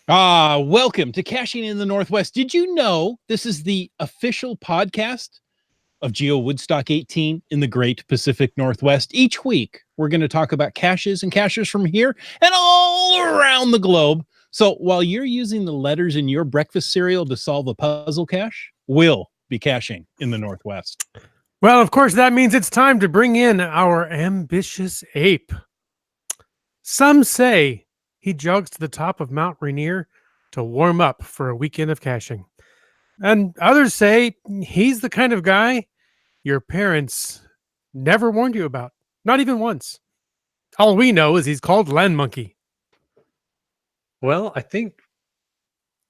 Welcome to Caching in the Northwest. Did you know this is the official podcast of GeoWoodstock 18 in the Great Pacific Northwest? Each week, we're going to talk about caches and cachers from here and all around the globe. So while you're using the letters in your breakfast cereal to solve a puzzle cache, we'll be caching in the Northwest. Well, of course, that means it's time to bring in our ambitious ape. Some say he jogs to the top of Mount Rainier to warm up for a weekend of caching. And others say he's the kind of guy your parents never warned you about, not even once. All we know is he's called Land Monkey. Well, I think,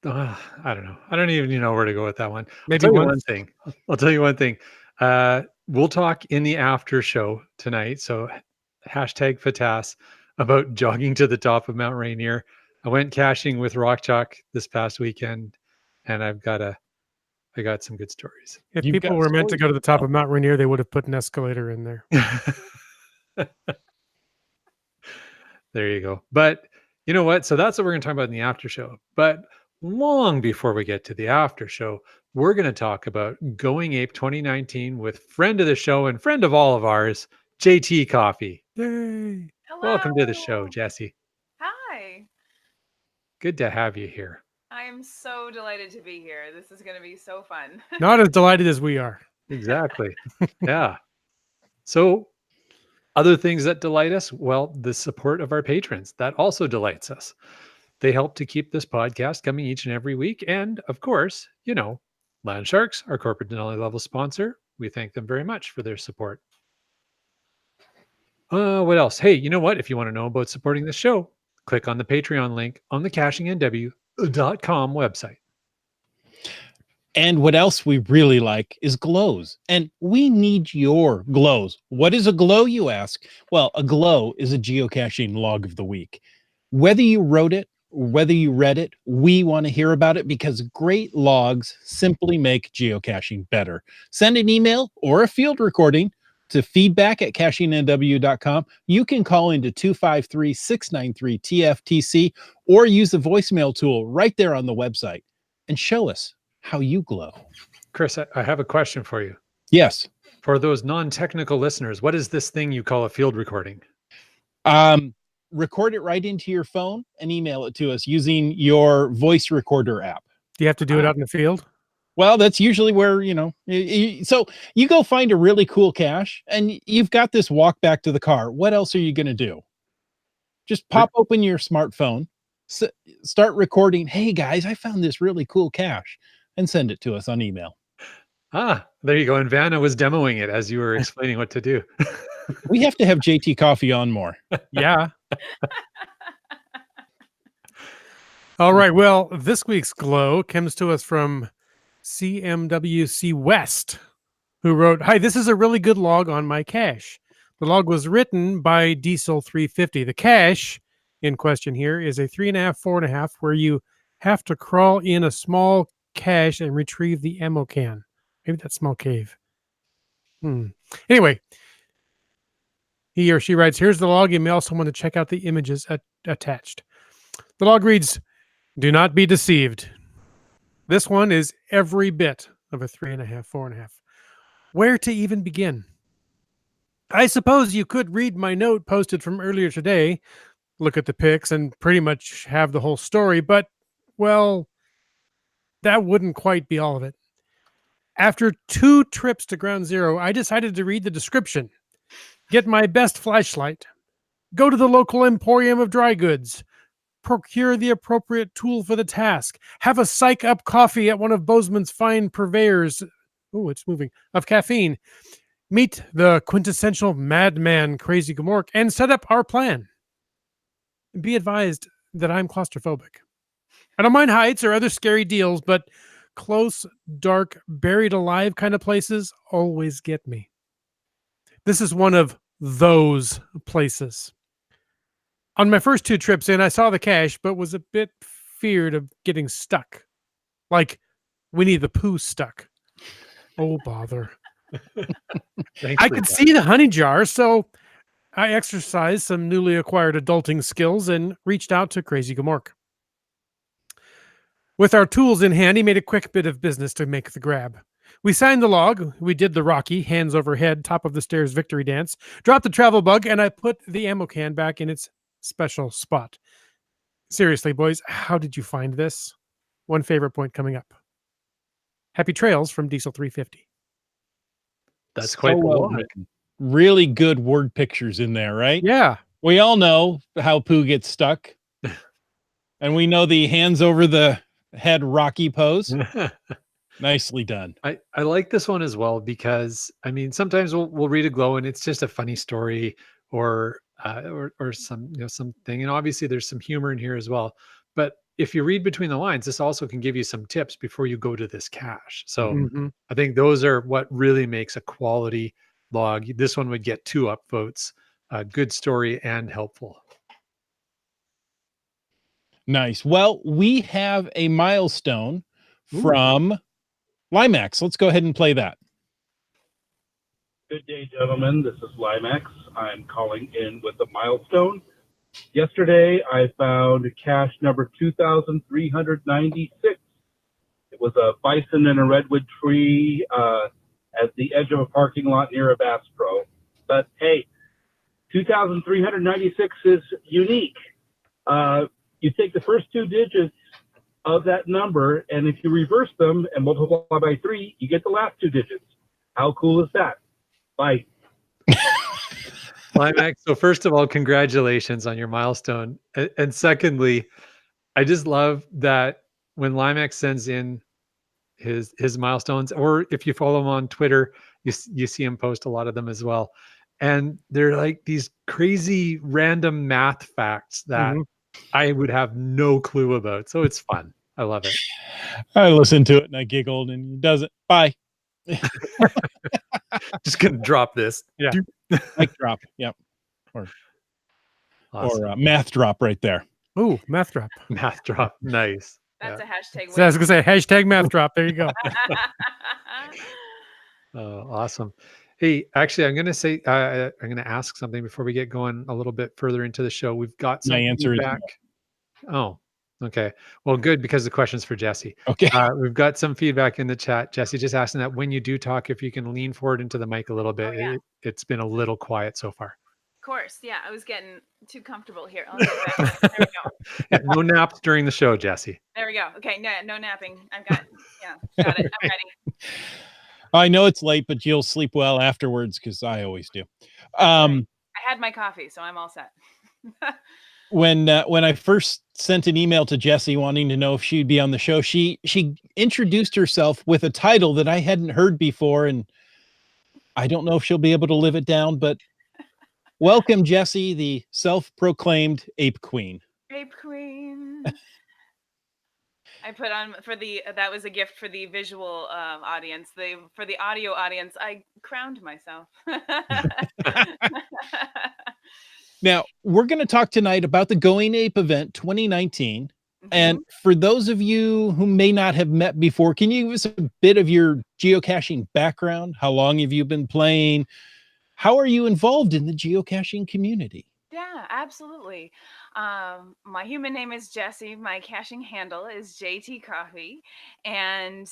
I don't know. I don't even know where to go with that one. Maybe I'll tell you once. one thing. I'll tell you one thing. We'll talk in the after show tonight. So hashtag FATAS about jogging to the top of Mount Rainier. I went caching with Rock Chalk this past weekend, and I got some good stories. If You've people got were meant to stories go to the top to of Mount Rainier, they would have put an escalator in there. There you go. But you know what? So that's what we're going to talk about in the after show. But long before we get to the after show, we're going to talk about Going Ape 2019 with friend of the show and friend of all of ours, jtcoffee. Yay! Hello. Welcome to the show, Jesse. Hi. Good to have you here. I am so delighted to be here. This is going to be so fun. Not as delighted as we are. Exactly. Yeah. So other things that delight us, well, the support of our patrons, that also delights us. They help to keep this podcast coming each and every week. And of course, Land Sharks, our corporate Denali level sponsor, we thank them very much for their support. What else? Hey, you know what? If you want to know about supporting this show, click on the Patreon link on the CachingNW.com website. And what else we really like is glows. And we need your glows. What is a glow, you ask? Well, a glow is a geocaching log of the week. Whether you wrote it or whether you read it, we want to hear about it because great logs simply make geocaching better. Send an email or a field recording to feedback@cachingnw.com. You can call into 253-693-TFTC or use the voicemail tool right there on the website and show us how you glow. Chris, I have a question for you. Yes. For those non-technical listeners, what is this thing you call a field recording? Record it right into your phone and email it to us using your voice recorder app. Do you have to do it out in the field? Well, that's usually where, so you go find a really cool cache and you've got this walk back to the car. What else are you going to do? Just pop open your smartphone, start recording. Hey guys, I found this really cool cache, and send it to us on email. There you go. And Vanna was demoing it as you were explaining what to do. We have to have JT Coffee on more. Yeah. All right. Well, this week's glow comes to us from CMWC West, who wrote, "Hi, this is a really good log on my cache. The log was written by Diesel 350. The cache in question here is a 3.5, 4.5, where you have to crawl in a small cache and retrieve the ammo can. Maybe that small cave. Anyway, he or she writes, here's the log. You may also want to check out the images attached. The log reads, do not be deceived. This one is every bit of a 3.5, 4.5. Where to even begin? I suppose you could read my note posted from earlier today, look at the pics, and pretty much have the whole story, but, well, that wouldn't quite be all of it. After 2 trips to Ground Zero, I decided to read the description, get my best flashlight, go to the local emporium of dry goods, procure the appropriate tool for the task, have a psych up coffee at one of Bozeman's fine purveyors, it's moving, of caffeine, meet the quintessential madman Crazy Gamork, and set up our plan. Be advised that I'm claustrophobic. I don't mind heights or other scary deals, but close, dark, buried alive kind of places always get me. This is one of those places. On my first 2 trips in, I saw the cache, but was a bit feared of getting stuck. Like Winnie the Pooh stuck. Oh, bother. I could see the honey jar, so I exercised some newly acquired adulting skills and reached out to Crazy Gamork. With our tools in hand, he made a quick bit of business to make the grab. We signed the log, we did the Rocky, hands over head, top of the stairs victory dance, dropped the travel bug, and I put the ammo can back in its special spot. Seriously, boys, how did you find this? One favorite point coming up. Happy trails from Diesel 350. That's So quite the well log. written. Really good word pictures in there, right? Yeah. We all know how Pooh gets stuck. And we know the hands over the head Rocky pose. Nicely done. I like this one as well because I mean sometimes we'll read a glow and it's just a funny story or some something, and obviously there's some humor in here as well. But if you read between the lines, this also can give you some tips before you go to this cache. So Mhm. I think those are what really makes a quality log. This one would get 2 upvotes. Good story and helpful. Nice. Well, we have a milestone Ooh. from Limax. Let's go ahead and play that. Good day, gentlemen. This is Limax. I'm calling in with a milestone. Yesterday, I found cache number 2,396. It was a bison in a redwood tree at the edge of a parking lot near a Bass Pro. But hey, 2,396 is unique. You take the first 2 digits of that number, and if you reverse them and multiply by 3, you get the last 2 digits. How cool is that? Bye. Climax. So first of all, congratulations on your milestone. And secondly, I just love that when Limax sends in his milestones, or if you follow him on Twitter, you see him post a lot of them as well. And they're like these crazy random math facts that I would have no clue about. So it's fun. I love it. I listened to it and I giggled and he does it. Bye. Just gonna drop this. Yeah. Mic drop. Yep. Awesome. Or math drop right there. Ooh, math drop. Math drop. Nice. That's a hashtag. So I was gonna say hashtag math drop. There you go. Awesome. Hey, actually, I'm going to say, I'm going to ask something before we get going a little bit further into the show. We've got some My answer is feedback. Oh, okay. Well, good, because the question's for Jesse. Okay. We've got some feedback in the chat. Jesse, just asking that when you do talk, if you can lean forward into the mic a little bit. yeah. It's been a little quiet so far. Of course, yeah. I was getting too comfortable here. I'll get back. There we go. Yeah, no naps during the show, Jesse. There we go. Okay, no napping. Got it. I'm ready. I know it's late, but you'll sleep well afterwards because I always do. I had my coffee, so I'm all set. When I first sent an email to Jessie wanting to know if she'd be on the show, she introduced herself with a title that I hadn't heard before, and I don't know if she'll be able to live it down, but welcome, Jessie, the self-proclaimed Ape Queen. Ape Queen. I put on that was a gift for the visual audience. For the audio audience, I crowned myself. Now, we're going to talk tonight about the Going Ape event 2019. And for those of you who may not have met before, can you give us a bit of your geocaching background? How long have you been playing? How are you involved in the geocaching community? Yeah, absolutely. My human name is Jessie. My caching handle is jtcoffee. And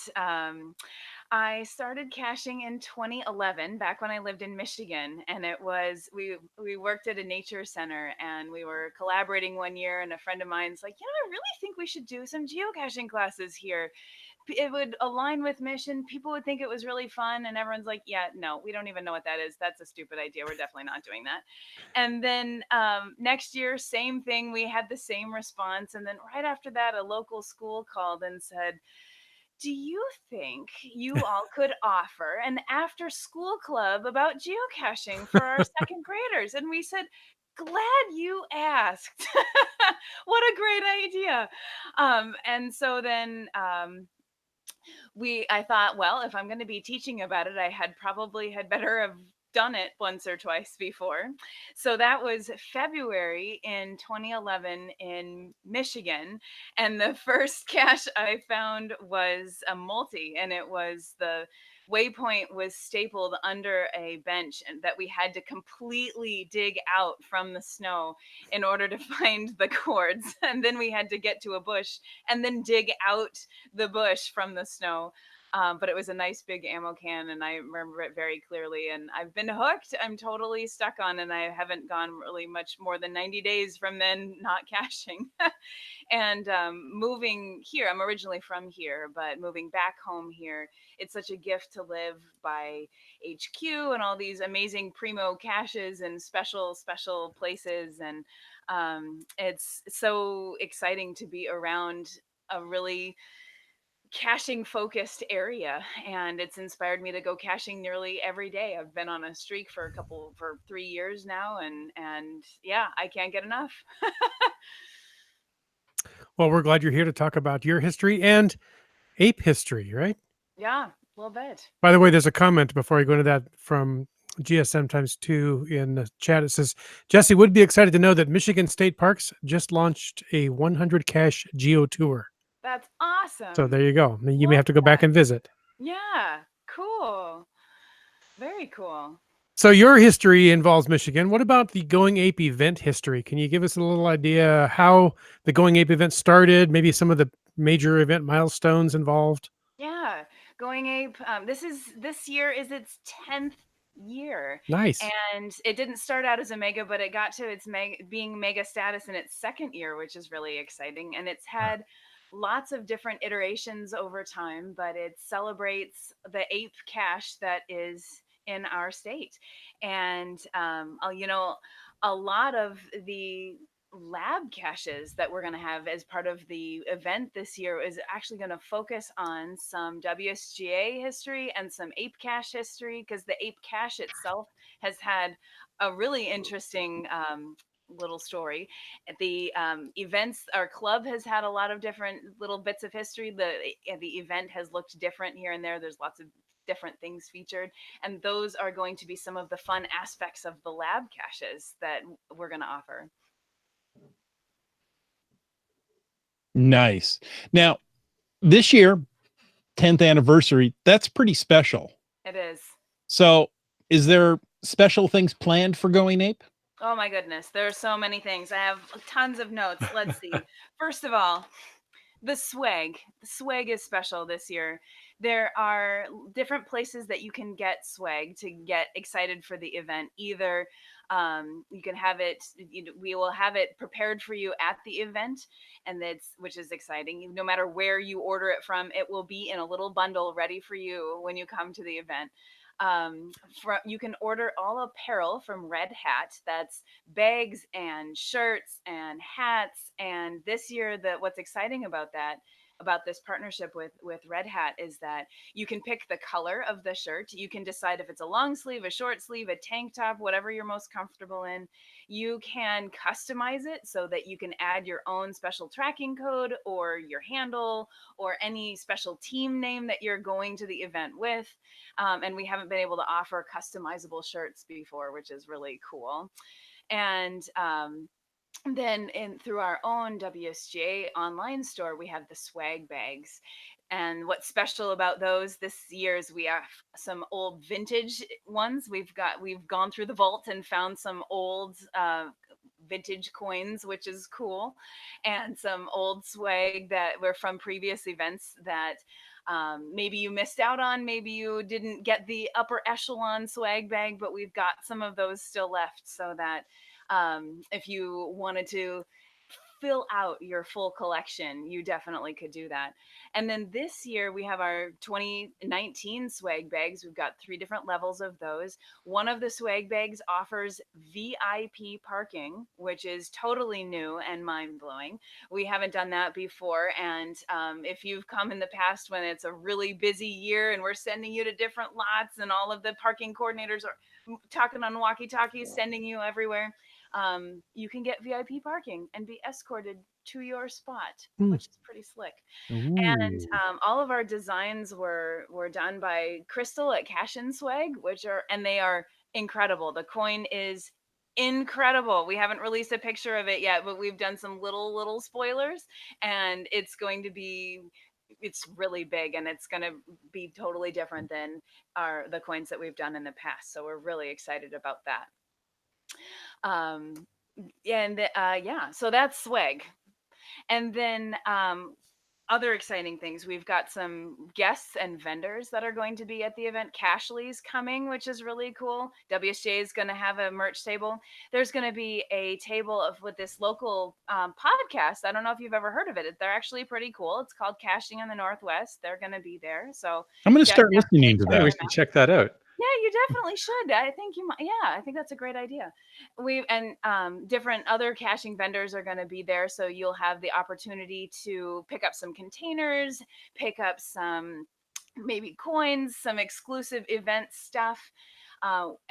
I started caching in 2011, back when I lived in Michigan. And it was, we worked at a nature center and we were collaborating one year. And a friend of mine's like, I really think we should do some geocaching classes here. It would align with mission. People would think it was really fun. And everyone's like, yeah, no, we don't even know what that is. That's a stupid idea. We're definitely not doing that. And then next year, same thing. We had the same response. And then right after that, a local school called and said, do you think you all could offer an after school club about geocaching for our second graders? And we said, glad you asked. What a great idea. And so then I thought, well, if I'm going to be teaching about it, I had better have done it once or twice before. So that was February in 2011 in Michigan. And the first cache I found was a multi, and it was the waypoint was stapled under a bench and that we had to completely dig out from the snow in order to find the cords. And then we had to get to a bush and then dig out the bush from the snow. But it was a nice big ammo can, and I remember it very clearly. And I've been hooked. I'm totally stuck on, and I haven't gone really much more than 90 days from then not caching. And moving here, I'm originally from here, but moving back home here, it's such a gift to live by HQ and all these amazing primo caches and special places. And it's so exciting to be around a really caching focused area, and it's inspired me to go caching nearly every day. I've been on a streak for 3 years now, and yeah, I can't get enough. Well, we're glad you're here to talk about your history and ape history, right? Yeah, a little bit. By the way, there's a comment before I go into that from GSM times 2 in the chat. It says, Jesse would be excited to know that Michigan State Parks just launched a 100 cache geo tour. That's awesome. So there you go. You may Love have to go back that. and visit. Yeah, cool. Very cool. So your history involves Michigan. What about the Going Ape event history? Can you give us a little idea how the Going Ape event started, maybe some of the major event milestones involved? Yeah, Going Ape. This year is its 10th year, Nice. and it didn't start out as a mega, but it got to its being mega status in its second year, which is really exciting. And it's had lots of different iterations over time, but it celebrates the ape cache that is in our state. And a lot of the lab caches that we're going to have as part of the event this year is actually going to focus on some WSGA history and some ape cache history, because the ape cache itself has had a really interesting little story. The events, our club has had a lot of different little bits of history. The event has looked different here and there. There's lots of different things featured, and those are going to be some of the fun aspects of the lab caches that we're going to offer. Nice. Now, this year, 10th anniversary, that's pretty special. It is. So, is there special things planned for Going Ape? Oh my goodness, there are so many things. I have tons of notes. Let's see. First of all, the swag. The swag is special this year. There are different places that you can get swag to get excited for the event. Either you can have it, we will have it prepared for you at the event, and which is exciting. No matter where you order it from, it will be in a little bundle ready for you when you come to the event. You can order all apparel from Red Hat. That's bags and shirts and hats. And this year, what's exciting about this partnership with Red Hat is that you can pick the color of the shirt. You can decide if it's a long sleeve, a short sleeve, a tank top, whatever you're most comfortable in. You can customize it so that you can add your own special tracking code or your handle or any special team name that you're going to the event with. And we haven't been able to offer customizable shirts before, which is really cool. And then through our own WSGA online store, we have the swag bags. And what's special about those this year is we have some old vintage ones. We've gone through the vault and found some old vintage coins, which is cool, and some old swag that were from previous events that maybe you missed out on, maybe you didn't get the upper echelon swag bag, but we've got some of those still left, so that if you wanted to fill out your full collection, you definitely could do that. And then this year we have our 2019 swag bags. We've got 3 different levels of those. One of the swag bags offers VIP parking, which is totally new and mind-blowing. We haven't done that before. And if you've come in the past when it's a really busy year and we're sending you to different lots and all of the parking coordinators are talking on walkie-talkies, sending you everywhere, you can get VIP parking and be escorted to your spot, which is pretty slick. Ooh. And all of our designs were done by Crystal at Cash and Swag, and they are incredible. The coin is incredible. We haven't released a picture of it yet, but we've done some little spoilers, and it's going to be it's really big, and it's going to be totally different than the coins that we've done in the past. So we're really excited about that. And yeah, so that's swag. And then other exciting things, we've got some guests and vendors that are going to be at the event. Cashly's coming, which is really cool. WSJ is going to have a merch table. There's going to be a table of with this local podcast. I don't know if you've ever heard of it. They're actually pretty cool. It's called Caching in the Northwest. They're going to be there. So I'm going to start listening to Hey, we that. should check that out. yeah, you definitely should. I think you might. Yeah, I think that's a great idea. Different other caching vendors are going to be there, so you'll have the opportunity to pick up some containers, pick up some maybe coins, some exclusive event stuff.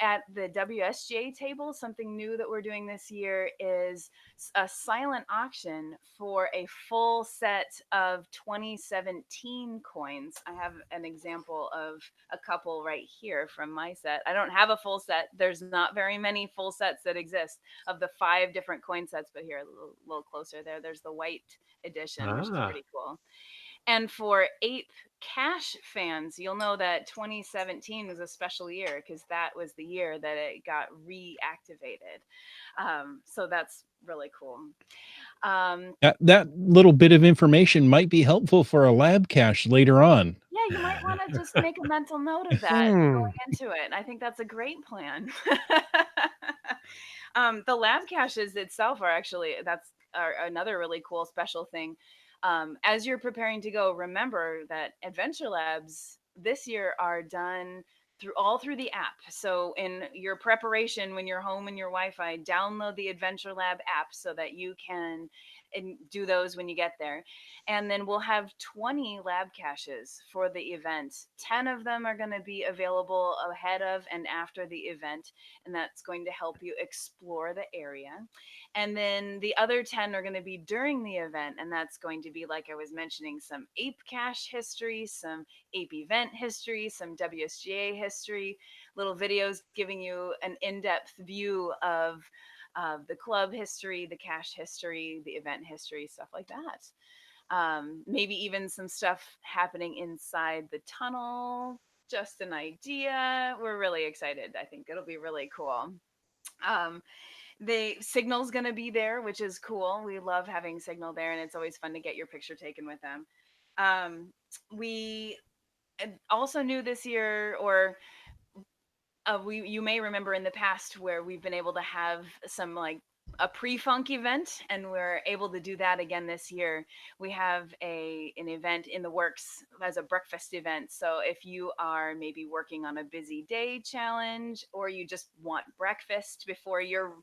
At the WSJ table, something new that we're doing this year is a silent auction for a full set of 2017 coins. I have an example of a couple right here from my set. I don't have a full set. There's not very many full sets that exist of the 5 different coin sets, but here, a little closer there, there's the white edition, which is pretty cool. And for APE Cash fans, you'll know that 2017 was a special year because that was the year that it got reactivated. So that's really cool. That little bit of information might be helpful for a lab cache later on. Yeah, you might want to just make a mental note of that going into it. I think that's a great plan. The lab caches itself are actually, that's another really cool special thing. As you're preparing to go, remember that Adventure Labs this year are done through the app. So in your preparation, when you're home and your Wi-Fi, download the Adventure Lab app so that you can do those when you get there. And then we'll have 20 lab caches for the event. 10 of them are going to be available ahead of and after the event, and that's going to help you explore the area. And then the other 10 are going to be during the event, and that's going to be, like I was mentioning, some APE cache history, some APE event history, some WSGA history, little videos giving you an in-depth view of the club history, the cache history, the event history, stuff like that. Maybe even some stuff happening inside the tunnel. Just an idea. We're really excited. I think it'll be really cool. The Signal's going to be there, which is cool. We love having Signal there, and it's always fun to get your picture taken with them. We also knew this year, or you may remember in the past where we've been able to have some like a pre-funk event, and we're able to do that again this year. We have an event in the works as a breakfast event. So if you are maybe working on a busy day challenge, or you just want breakfast before your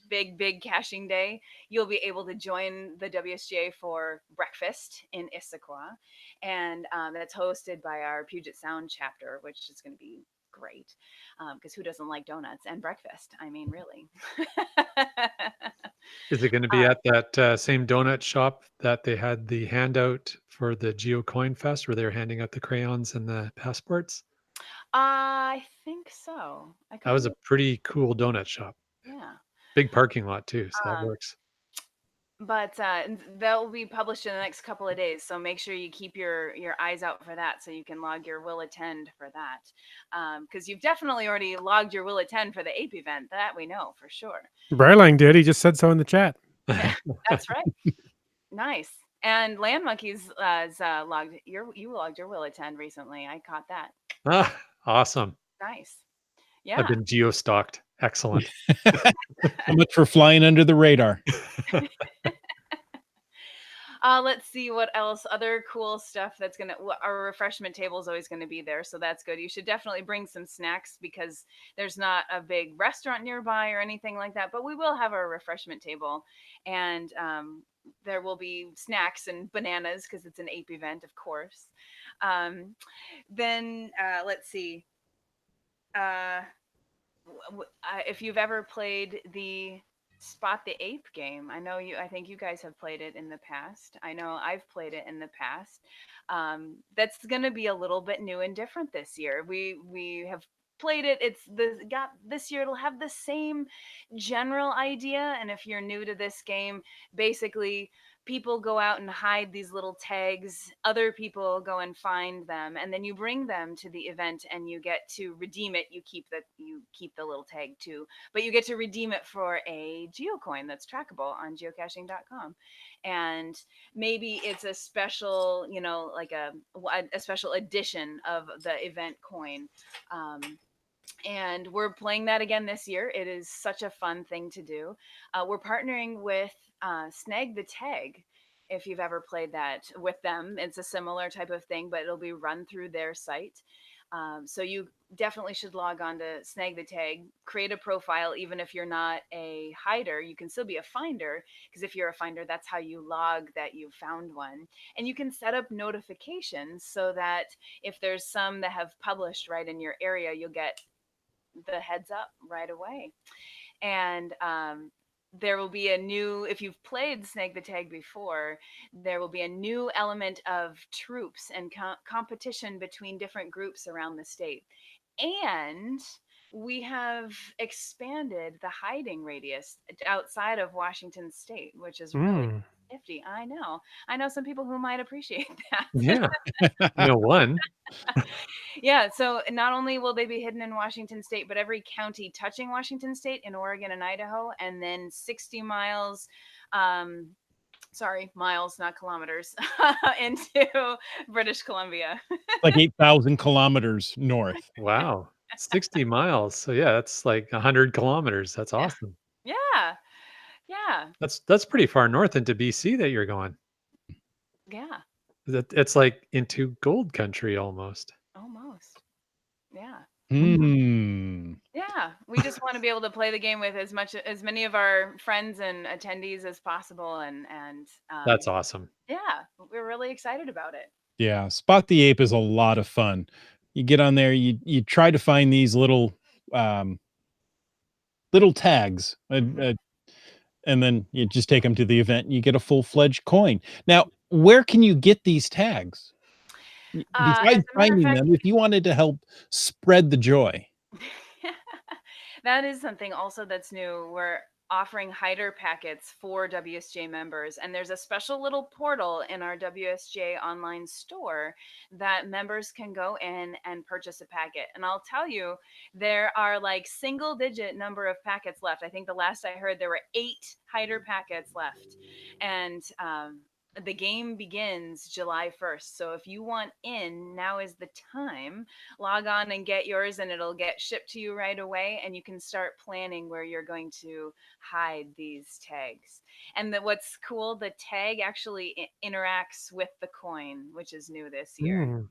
big caching day, you'll be able to join the WSJ for breakfast in Issaquah, and that's hosted by our Puget Sound chapter, which is going to be great, because who doesn't like donuts and breakfast? I mean, really. Is it going to be at that same donut shop that they had the handout for the Geo Coin Fest, where they were handing out the crayons and the passports? I think so. That was a pretty cool donut shop. Yeah. Big parking lot too, so that works. But that will be published in the next couple of days, so make sure you keep your eyes out for that, so you can log your will attend for that, because you've definitely already logged your will attend for the APE event. That we know for sure. Brylang did. He just said so in the chat. That's right. Nice. And Land Monkeys logged you logged your will attend recently. I caught that. Ah, awesome. Nice. Yeah. I've been geo-stalked. Excellent. So much for flying under the radar. Let's see what else. Other cool stuff that's our refreshment table is always going to be there, so that's good. You should definitely bring some snacks, because there's not a big restaurant nearby or anything like that, but we will have our refreshment table, and there will be snacks and bananas because it's an APE event, of course. Then let's see. If you've ever played the Spot the Ape game, I think you guys have played it in the past. I know I've played it in the past. That's going to be a little bit new and different this year. We have played it. This year it'll have the same general idea, and if you're new to this game, basically people go out and hide these little tags, other people go and find them, and then you bring them to the event and you get to redeem it. You keep the little tag too, but you get to redeem it for a geocoin that's trackable on geocaching.com. And maybe it's a special, like a special edition of the event coin. And we're playing that again this year. It is such a fun thing to do. We're partnering with Snag the Tag. If you've ever played that with them, it's a similar type of thing, but it'll be run through their site. So you definitely should log on to Snag the Tag, create a profile. Even if you're not a hider, you can still be a finder, because if you're a finder, that's how you log that you found one. And you can set up notifications so that if there's some that have published right in your area, you'll get the heads up right away. And there will be a new, if you've played Snag the Tag before, there will be a new element of troops and competition between different groups around the state. And we have expanded the hiding radius outside of Washington state, which is really nifty. I know some people who might appreciate that. Yeah. One. Yeah, so not only will they be hidden in Washington state, but every county touching Washington state in Oregon and Idaho, and then 60 miles, miles, not kilometers, into British Columbia. Like 8,000 kilometers north. Wow. 60 miles. So yeah, that's like 100 kilometers. That's awesome. Yeah. That's pretty far north into BC that you're going. Yeah. It's like into gold country almost. Almost. Yeah. Yeah, we just want to be able to play the game with as many of our friends and attendees as possible, and that's awesome. Yeah, we're really excited about it. Yeah, Spot the Ape is a lot of fun. You get on there, you try to find these little tags, and then you just take them to the event and you get a full-fledged coin. Now, where can you get these tags? Besides finding them, if you wanted to help spread the joy. That is something also that's new. We're offering hider packets for WSJ members, and there's a special little portal in our WSJ online store that members can go in and purchase a packet. And I'll tell you, there are like single digit number of packets left. I think the last I heard there were 8 hider packets left, and the game begins July 1st. So if you want in, now is the time. Log on and get yours, and it'll get shipped to you right away. And you can start planning where you're going to hide these tags. And what's cool, the tag actually interacts with the coin, which is new this year.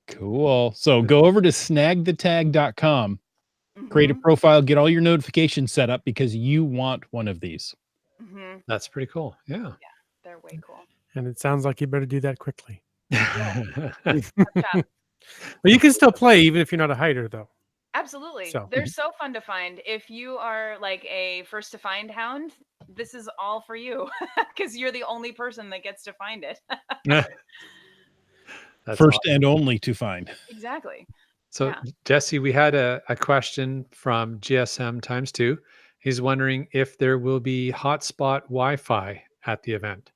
Cool. So go over to snagthetag.com, create a profile, get all your notifications set up because you want one of these. That's pretty cool. Yeah, they're way cool. And it sounds like you better do that quickly. But you can still play even if you're not a hider, though. Absolutely. They're so fun to find. If you are like a first to find hound, this is all for you because you're the only person that gets to find it. First awesome. And only to find. Exactly. So Jesse, we had a question from GSM ×2. He's wondering if there will be hotspot Wi-Fi at the event.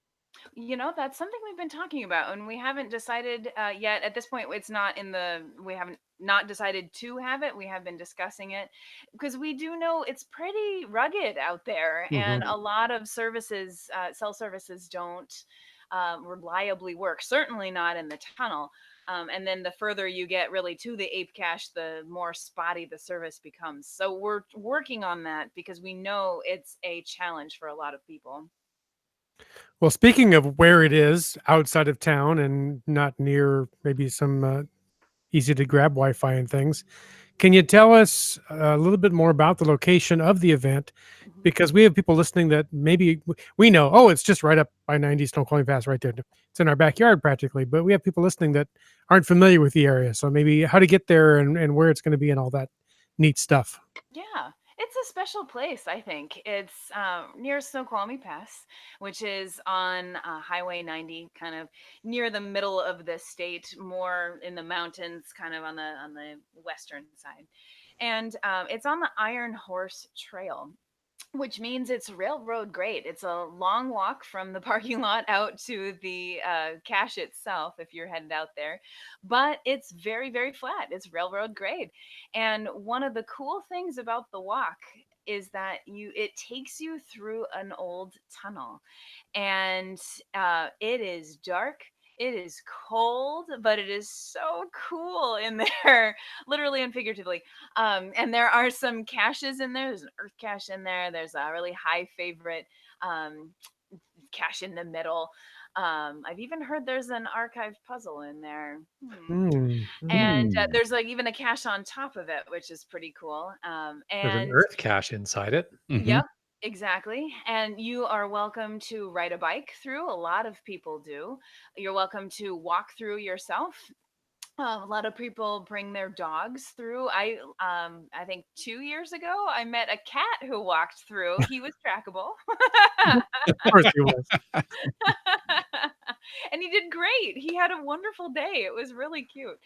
That's something we've been talking about, and we haven't decided yet. At this point, it's not we haven't not decided to have it. We have been discussing it because we do know it's pretty rugged out there, and a lot of services, cell services, don't reliably work. Certainly not in the tunnel. And then the further you get really to the Ape cache, the more spotty the service becomes. So we're working on that because we know it's a challenge for a lot of people. Well, speaking of where it is outside of town and not near maybe some easy to grab Wi-Fi and things, can you tell us a little bit more about the location of the event? Because we have people listening that maybe we know, it's just right up by 90 Snoqualmie Pass right there. It's in our backyard practically, but we have people listening that aren't familiar with the area. So maybe how to get there and where it's going to be and all that neat stuff. Yeah. It's a special place, I think. It's near Snoqualmie Pass, which is on Highway 90, kind of near the middle of the state, more in the mountains, kind of on the western side. And it's on the Iron Horse Trail. which means it's railroad grade. It's a long walk from the parking lot out to the cache itself if you're headed out there, but it's very, very flat. It's railroad grade. And one of the cool things about the walk is that it takes you through an old tunnel, and it is dark. It is cold, but it is so cool in there, literally and figuratively. And there are some caches in there. There's an earth cache in there. There's a really high favorite um, cache in the middle. I've even heard there's an archived puzzle in there. And there's like even a cache on top of it, which is pretty cool. There's an And earth cache inside it. yep, exactly. And you are welcome to ride a bike through. A lot of people do. You're welcome to walk through yourself. A lot of people bring their dogs through. I think 2 years ago I met a cat who walked through. He was trackable. Of course he was. And he did great. He had a wonderful day. It was really cute.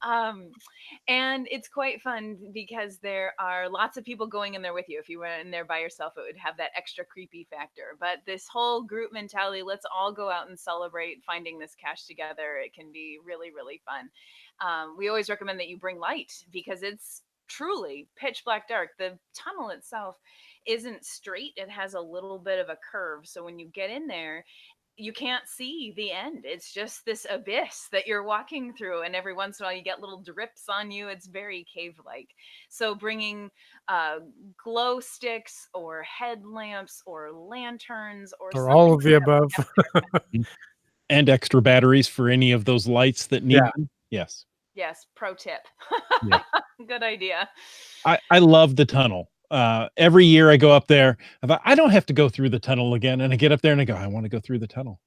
And it's quite fun because there are lots of people going in there with you. If you went in there by yourself, it would have that extra creepy factor. But this whole group mentality, let's all go out and celebrate finding this cache together. It can be really, really fun. We always recommend that you bring light because it's truly pitch black dark. The tunnel itself isn't straight. It has a little bit of a curve. So when you get in there, you can't see the end. It's just this abyss that you're walking through, and every once in a while you get little drips on you. It's very cave-like. So bringing glow sticks or headlamps or lanterns or all of the above. And extra batteries for any of those lights that need them. Yes. Yes, pro tip. Yeah. Good idea. I love the tunnel. Every year I go up there. I don't have to go through the tunnel again. And I get up there and I go, I want to go through the tunnel.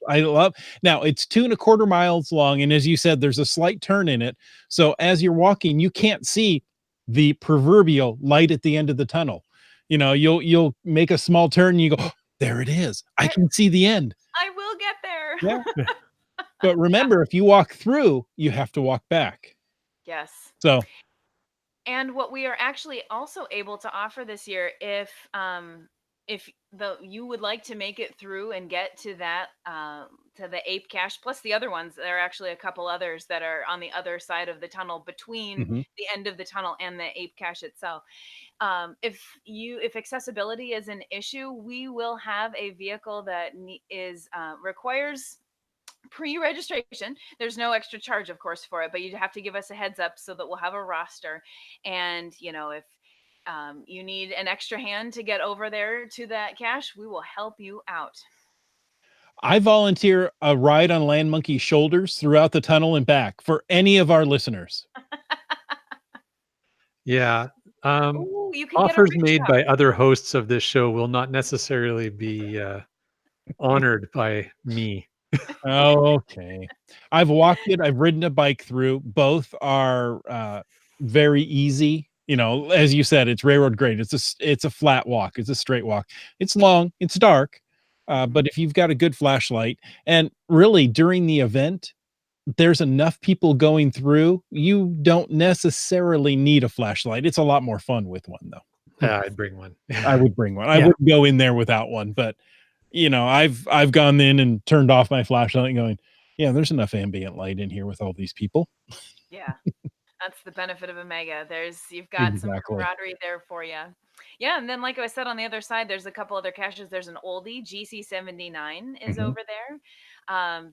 I love. Now it's 2.25 miles long. And as you said, there's a slight turn in it. So as you're walking, you can't see the proverbial light at the end of the tunnel. You know, you'll make a small turn and you go, oh, there it is. I can see the end. I will get there. Yeah. But remember, if you walk through, you have to walk back. Yes. So. And what we are actually also able to offer this year, if you would like to make it through and get to that to the APE cache plus the other ones, there are actually a couple others that are on the other side of the tunnel between the end of the tunnel and the APE cache itself. If accessibility is an issue, we will have a vehicle that requires pre-registration. There's no extra charge, of course, for it, but you have to give us a heads up so that we'll have a roster. And if you need an extra hand to get over there to that cache, we will help you out. I volunteer a ride on Land Monkey's shoulders throughout the tunnel and back for any of our listeners. Yeah. Ooh, you can offers get a made by other hosts of this show will not necessarily be honored by me. Oh, okay. I've walked it. I've ridden a bike through. Both are very easy. You know, as you said, it's railroad grade. It's a flat walk. It's a straight walk. It's long. It's dark. But if you've got a good flashlight, and really during the event, there's enough people going through, you don't necessarily need a flashlight. It's a lot more fun with one, though. Yeah, I'd bring one. I would bring one. I wouldn't go in there without one, but I've gone in and turned off my flashlight and going, yeah, there's enough ambient light in here with all these people. Yeah. That's the benefit of Omega. You've got some camaraderie there for you. Yeah, and then like I said, on the other side, there's a couple other caches. There's an oldie, GC79 is over there.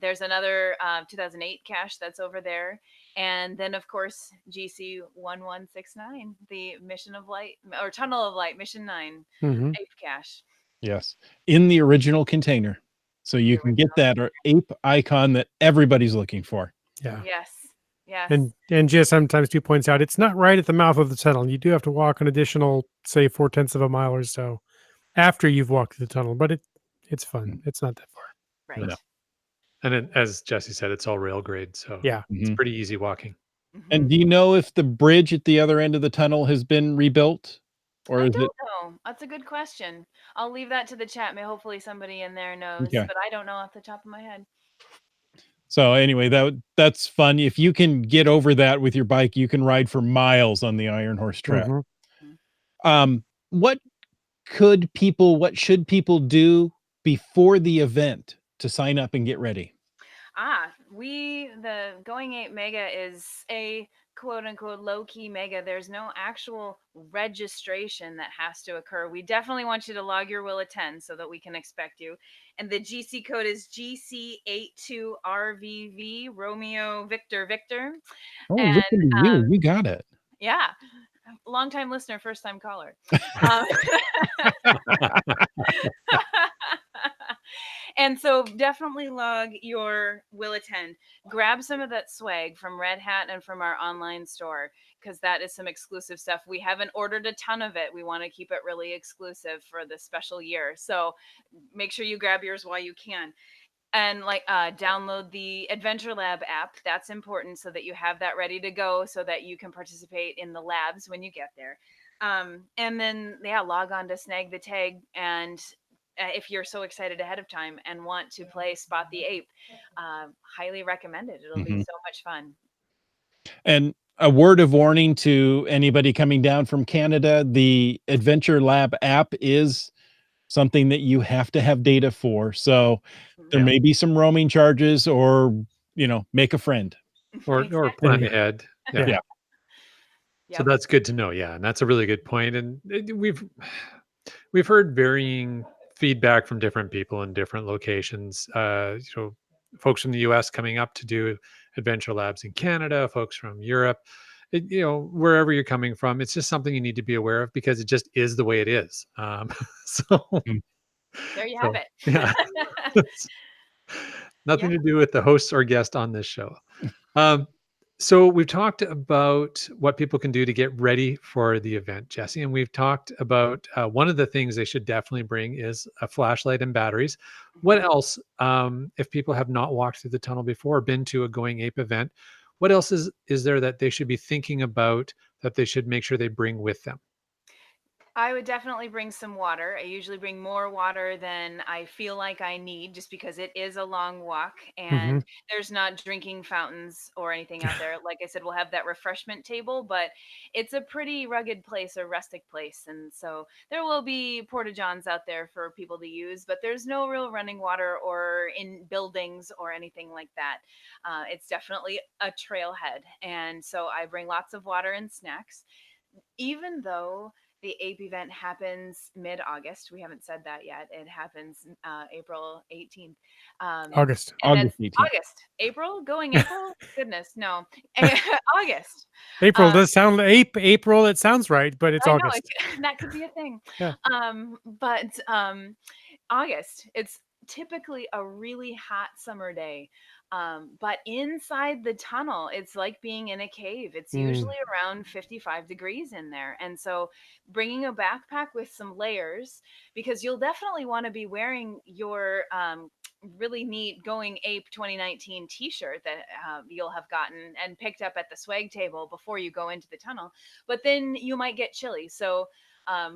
There's another 2008 cache that's over there. And then, of course, GC1169, the Mission of Light, or Tunnel of Light, Mission 9, APE cache. Yes, in the original container. So you can get that ape icon that everybody's looking for. Yeah. Yes. Yes. And just sometimes too points out it's not right at the mouth of the tunnel. You do have to walk an additional, say, 0.4 of a mile or so after you've walked the tunnel, but it's fun. It's not that far. Right. No. And as Jesse said, it's all rail grade, so yeah, it's pretty easy walking. And do you know if the bridge at the other end of the tunnel has been rebuilt? Or I don't know. That's a good question. I'll leave that to the chat. Hopefully somebody in there knows, but I don't know off the top of my head. So anyway, that's fun. If you can get over that with your bike, you can ride for miles on the Iron Horse Trail. What what should people do before the event to sign up and get ready? The Going Ape Mega is a quote unquote low key mega. There's no actual registration that has to occur. We definitely want you to log your will attend so that we can expect you. And the GC code is GC82RVV, Romeo Victor Victor. Oh, And look at you. You got it. yeah, long time listener, first time caller. Um, And so definitely log your will attend. Grab some of that swag from Red Hat and from our online store, because that is some exclusive stuff. We haven't ordered a ton of it. We want to keep it really exclusive for this special year. So make sure you grab yours while you can. And download the Adventure Lab app. That's important so that you have that ready to go so that you can participate in the labs when you get there. And then, log on to Snag the Tag. And if you're so excited ahead of time and want to play Spot the Ape, highly recommend it. It'll be so much fun. And a word of warning to anybody coming down from Canada, the Adventure Lab app is something that you have to have data for. So there may be some roaming charges, or, make a friend. Or plan ahead. Yeah. So that's good to know. Yeah. And that's a really good point. And we've heard varying feedback from different people in different locations. Folks from the US coming up to do Adventure Labs in Canada, folks from Europe, wherever you're coming from, it's just something you need to be aware of because it just is the way it is. There you have it. Yeah. Nothing to do with the hosts or guest on this show. So we've talked about what people can do to get ready for the event, Jesse, and we've talked about one of the things they should definitely bring is a flashlight and batteries. What else, if people have not walked through the tunnel before, been to a Going Ape event, what else is there that they should be thinking about that they should make sure they bring with them? I would definitely bring some water. I usually bring more water than I feel like I need just because it is a long walk and there's not drinking fountains or anything out there. Like I said, we'll have that refreshment table, but it's a pretty rugged place, a rustic place. And so there will be porta-johns out there for people to use, but there's no real running water or in buildings or anything like that. It's definitely a trailhead. And so I bring lots of water and snacks. Even though the APE event happens mid-August. We haven't said that yet. It happens April 18th. August. August 18th. August. April? Going April? Goodness, no. August. April does sound April. It sounds right, but it's August. That could be a thing. Yeah. But August, it's typically a really hot summer day. But inside the tunnel, it's like being in a cave. It's usually around 55 degrees in there. And so bringing a backpack with some layers, because you'll definitely want to be wearing your really neat Going Ape 2019 t-shirt that you'll have gotten and picked up at the swag table before you go into the tunnel. But then you might get chilly. So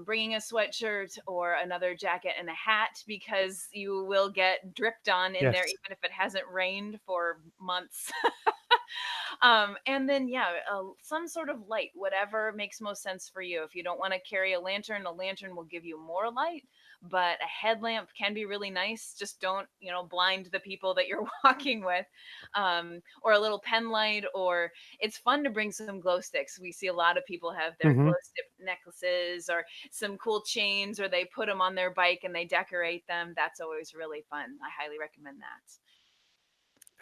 bringing a sweatshirt or another jacket and a hat, because you will get dripped on in there, even if it hasn't rained for months. And then, some sort of light, whatever makes most sense for you. If you don't want to carry a lantern will give you more light, but a headlamp can be really nice. Just don't, blind the people that you're walking with. Or a little pen light, or it's fun to bring some glow sticks. We see a lot of people have their glow stick necklaces or some cool chains, or they put them on their bike and they decorate them. That's always really fun. I highly recommend that.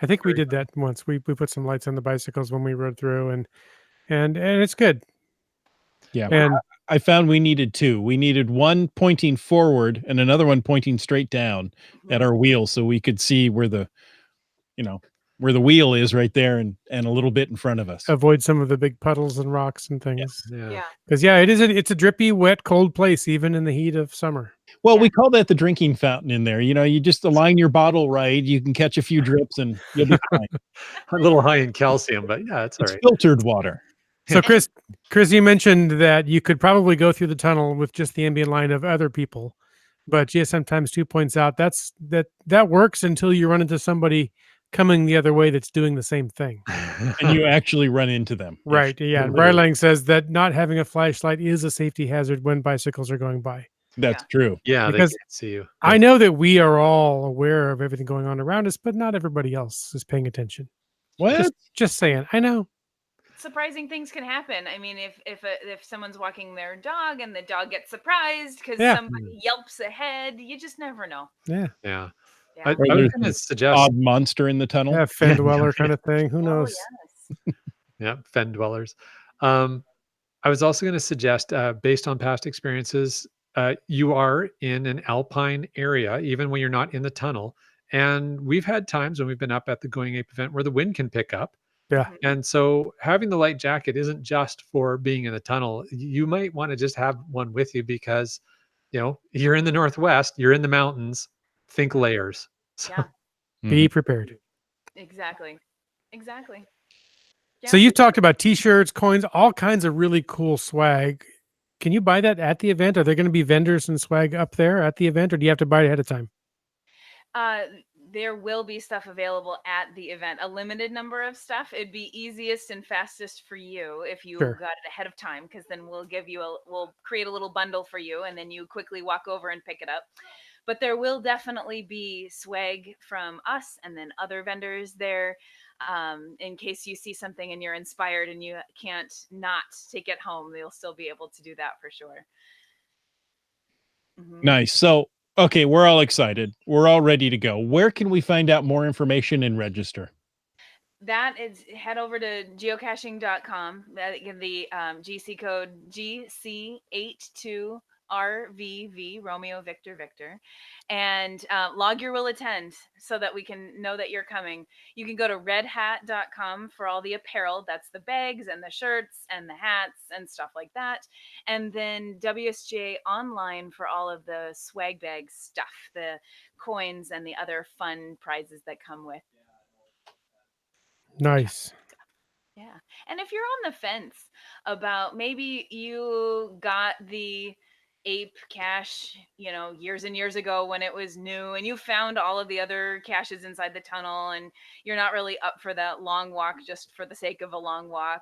I think we did that once. We put some lights on the bicycles when we rode through, and it's good. Yeah. And I found we needed two. We needed one pointing forward and another one pointing straight down at our wheel, so we could see where the wheel is right there, and a little bit in front of us. Avoid some of the big puddles and rocks and things. Yeah. Because it's a drippy, wet, cold place, even in the heat of summer. Well, we call that the drinking fountain in there. You just align your bottle right. You can catch a few drips and you'll be fine. A little high in calcium, but yeah, it's all right. Filtered water. So Chris, you mentioned that you could probably go through the tunnel with just the ambient line of other people, but GSM times 2 points out that works until you run into somebody coming the other way that's doing the same thing. And you actually run into them. Right. Yeah. Briarlang says that not having a flashlight is a safety hazard when bicycles are going by. That's trtrue. Yeah, Because they can't see you. I know that we are all aware of everything going on around us, but not everybody else is paying attention. What? Just saying. I know. Surprising things can happen. I mean, if someone's walking their dog and the dog gets surprised because Yeah. somebody yelps ahead, you just never know. Yeah. Yeah. Yeah. I Or was there's going to an suggest, odd monster in the tunnel. Yeah. Fen dweller kind of thing. Who Oh knows? yes. yeah, fen dwellers. I was also going to suggest, based on past experiences, you are in an alpine area, even when you're not in the tunnel. And we've had times when we've been up at the Going Ape event where the wind can pick up. Yeah. Mhm. And so having the light jacket isn't just for being in the tunnel. You might want to just have one with you because, you're in the Northwest, you're in the mountains, think layers. So, Yeah. Be prepared. Exactly. Exactly. So Yeah. you talked about t-shirts, coins, all kinds of really cool swag. Can you buy that at the event? Are there going to be vendors and swag up there at the event, or do you have to buy it ahead of time? There will be stuff available at the event, a limited number of stuff. It'd be easiest and fastest for you if you Sure. got it ahead of time, because then we'll create a little bundle for you, and then you quickly walk over and pick it up. But there will definitely be swag from us and then other vendors there, in case you see something and you're inspired and you can't not take it home. You'll still be able to do that for sure. Mhm. Nice. So, okay, we're all excited. We're all ready to go. Where can we find out more information and register? That is, head over to geocaching.com. The GC code GC82RVV, Romeo Victor Victor, and log your will attend so that we can know that you're coming. You can go to redhat.com for all the apparel. That's the bags and the shirts and the hats and stuff like that. And then WSGA online for all of the swag bag stuff, the coins and the other fun prizes that come with. Nice. Yeah. And if you're on the fence about maybe you got the ape cache, years and years ago when it was new, and you found all of the other caches inside the tunnel, and you're not really up for that long walk just for the sake of a long walk,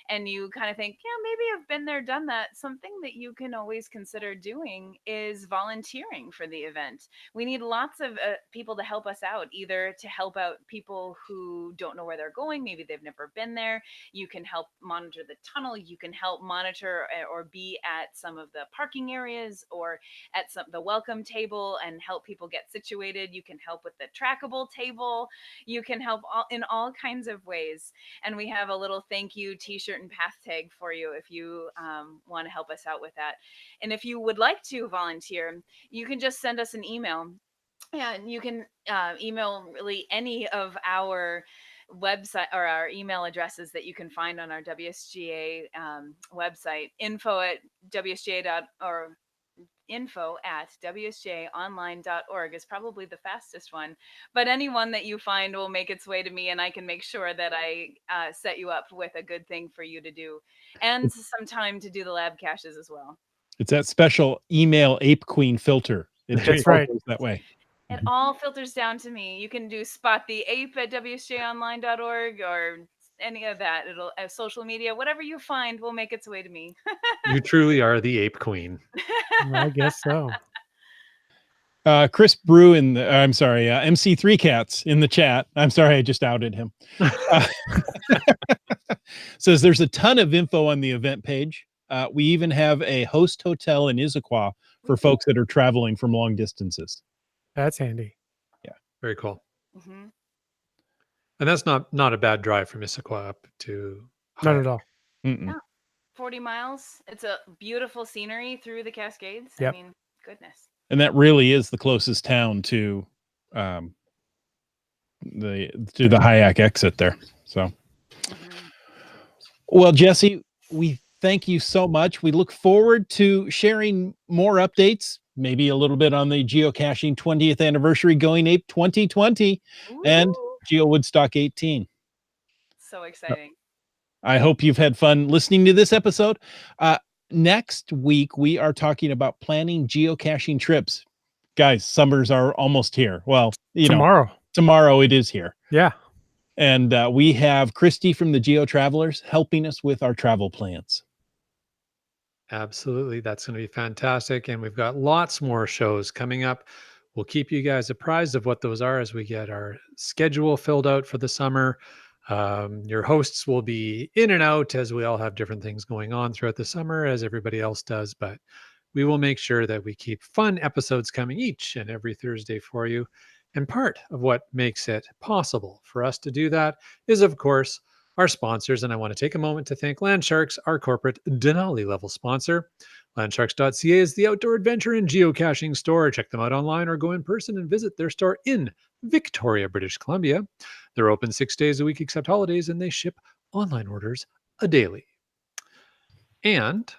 and you kind of think, yeah, maybe I've been there, done that. Something that you can always consider doing is volunteering for the event. We need lots of people to help us out, either to help out people who don't know where they're going, maybe they've never been there. You can help monitor the tunnel. You can help monitor or be at some of the parking areas or at the welcome table and help people get situated. You can help with the trackable table. You can help in all kinds of ways. And we have a little thank you t-shirt and path tag for you if you want to help us out with that. And if you would like to volunteer, you can just send us an email. Yeah, and you can email really any of our website or our email addresses that you can find on our WSGA website, info@wsjaonline.org is probably the fastest one, but any one that you find will make its way to me, and I can make sure that I set you up with a good thing for you to do and some time to do the lab caches as well. It's that special email Ape Queen filter. It That's just right. goes that way. It all filters down to me. You can do spot the ape at wsjaonline.org or any of that. It'll social media, whatever you find will make its way to me. you truly are the ape queen. I guess so. Chris Brew I'm sorry, MC3 Cats in the chat. I'm sorry, I just outed him. Says there's a ton of info on the event page. We even have a host hotel in Issaquah for folks that are traveling from long distances. That's handy. Very cool. Mm-hmm. And that's not a bad drive from Issaquah up to Not at all. Mm-mm. 40 miles. It's a beautiful scenery through the Cascades. Yep. I mean, goodness. And that really is the closest town to the Hayek exit there. So, well, Jesse, we thank you so much. We look forward to sharing more updates, maybe a little bit on the geocaching 20th anniversary Going Ape 2020 and GeoWoodstock 18. So exciting. I hope you've had fun listening to this episode. Next week, we are talking about planning geocaching trips. Guys, summers are almost here. Well, tomorrow it is here. Yeah. And we have Christy from the Geo Travelers helping us with our travel plans. Absolutely. That's going to be fantastic. And we've got lots more shows coming up. We'll keep you guys apprised of what those are as we get our schedule filled out for the summer. Your hosts will be in and out as we all have different things going on throughout the summer, as everybody else does. But we will make sure that we keep fun episodes coming each and every Thursday for you. And part of what makes it possible for us to do that is, of course, our sponsors. And I want to take a moment to thank Landsharks, our corporate Denali level sponsor. Landsharks.ca is the outdoor adventure and geocaching store. Check them out online or go in person and visit their store in Victoria, British Columbia. They're open 6 days a week except holidays, and they ship online orders a daily. And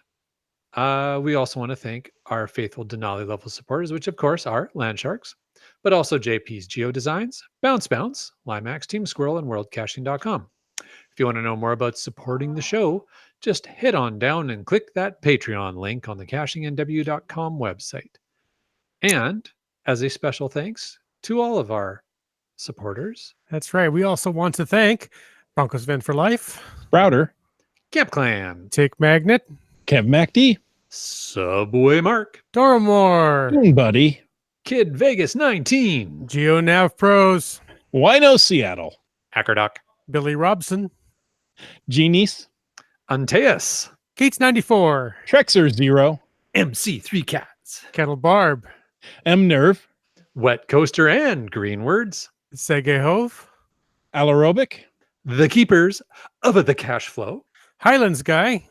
we also want to thank our faithful Denali level supporters, which of course are Landsharks, but also JP's Geo Designs, Bounce, Limax, Team Squirrel, and WorldCaching.com. If you want to know more about supporting the show, just head on down and click that Patreon link on the CachingNW.com website. And as a special thanks to all of our supporters, That's right. We also want to thank Broncos Vent for Life, Sprouter, Camp Clan, Tick Magnet, Kev MacD, Subway Mark, Doramore, Buddy, Kid Vegas 19, GeoNav Pros, Wino Seattle, Ackerdoc, Billy Robson, Genies, Antaeus, Gates 94, Trexer Zero, MC3 Cats, Kettle Barb, M Nerve, Wet Coaster and Greenwords, Sege Hove, Alarobic, the keepers of the cash flow, Highlands Guy,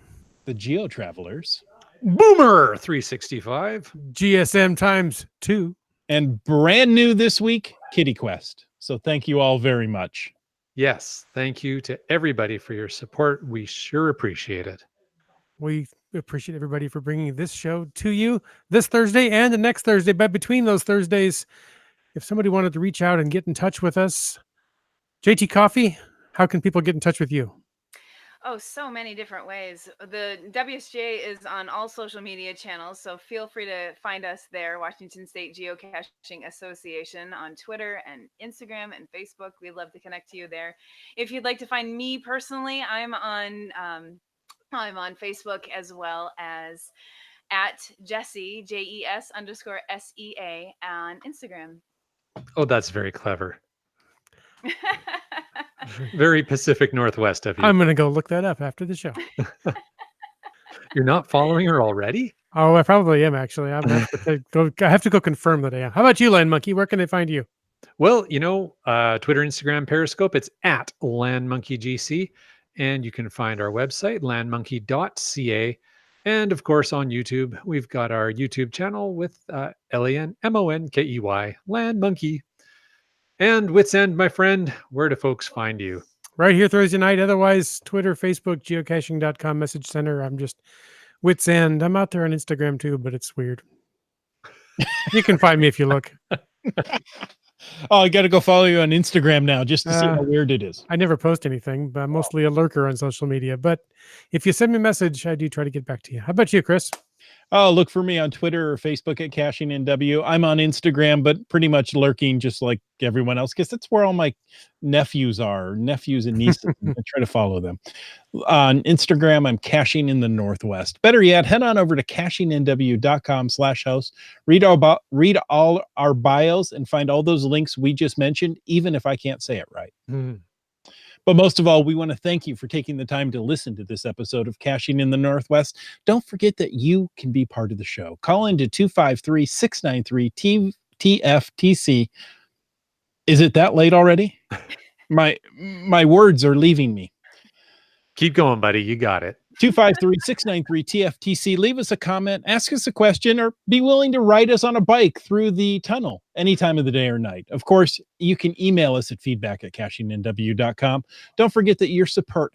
the Geo Travelers, Boomer 365, GSM times 2. and brand new this week, Kitty Quest. So thank you all very much. Yes, thank you to everybody for your support. We sure appreciate it. We appreciate everybody for bringing this show to you this Thursday and the next Thursday. But between those Thursdays, if somebody wanted to reach out and get in touch with us, JT Coffee, how can people get in touch with you? Oh, so many different ways. The WSGA is on all social media channels, so feel free to find us there, Washington State Geocaching Association, on Twitter and Instagram and Facebook. We'd love to connect to you there. If you'd like to find me personally, I'm on Facebook as well as at Jessie, JES_SEA on Instagram. Oh, that's very clever. Very Pacific Northwest of you. I'm going to go look that up after the show. You're not following her already? Oh, I probably am, actually. I have to go confirm that I am. How about you, Land Monkey? Where can they find you? Well, Twitter, Instagram, Periscope, it's at LandMonkeyGC. And you can find our website, landmonkey.ca. And of course, on YouTube, we've got our YouTube channel with LANMONKEY, Land Monkey. And Wits End, my friend, where do folks find you? Right here Thursday night. Otherwise, Twitter, Facebook, geocaching.com, message center. I'm just Wits End. I'm out there on Instagram too, but it's weird. You can find me if you look. Oh, I got to go follow you on Instagram now just to see how weird it is. I never post anything, but I'm mostly a lurker on social media. But if you send me a message, I do try to get back to you. How about you, Chris? Oh, look for me on Twitter or Facebook at CachingNW. I'm on Instagram, but pretty much lurking just like everyone else, because that's where all my nephews and nieces. I try to follow them. On Instagram, I'm Caching in the Northwest. Better yet, head on over to CachingNW.com/host. Read all our bios and find all those links we just mentioned, even if I can't say it right. But most of all, we want to thank you for taking the time to listen to this episode of Caching in the Northwest. Don't forget that you can be part of the show. Call into 253-693-TFTC. Is it that late already? My words are leaving me. Keep going, buddy. You got it. 253-693-TFTC. Leave us a comment, ask us a question, or be willing to ride us on a bike through the tunnel any time of the day or night. Of course, you can email us at feedback@CachingNW.com. Don't forget that your support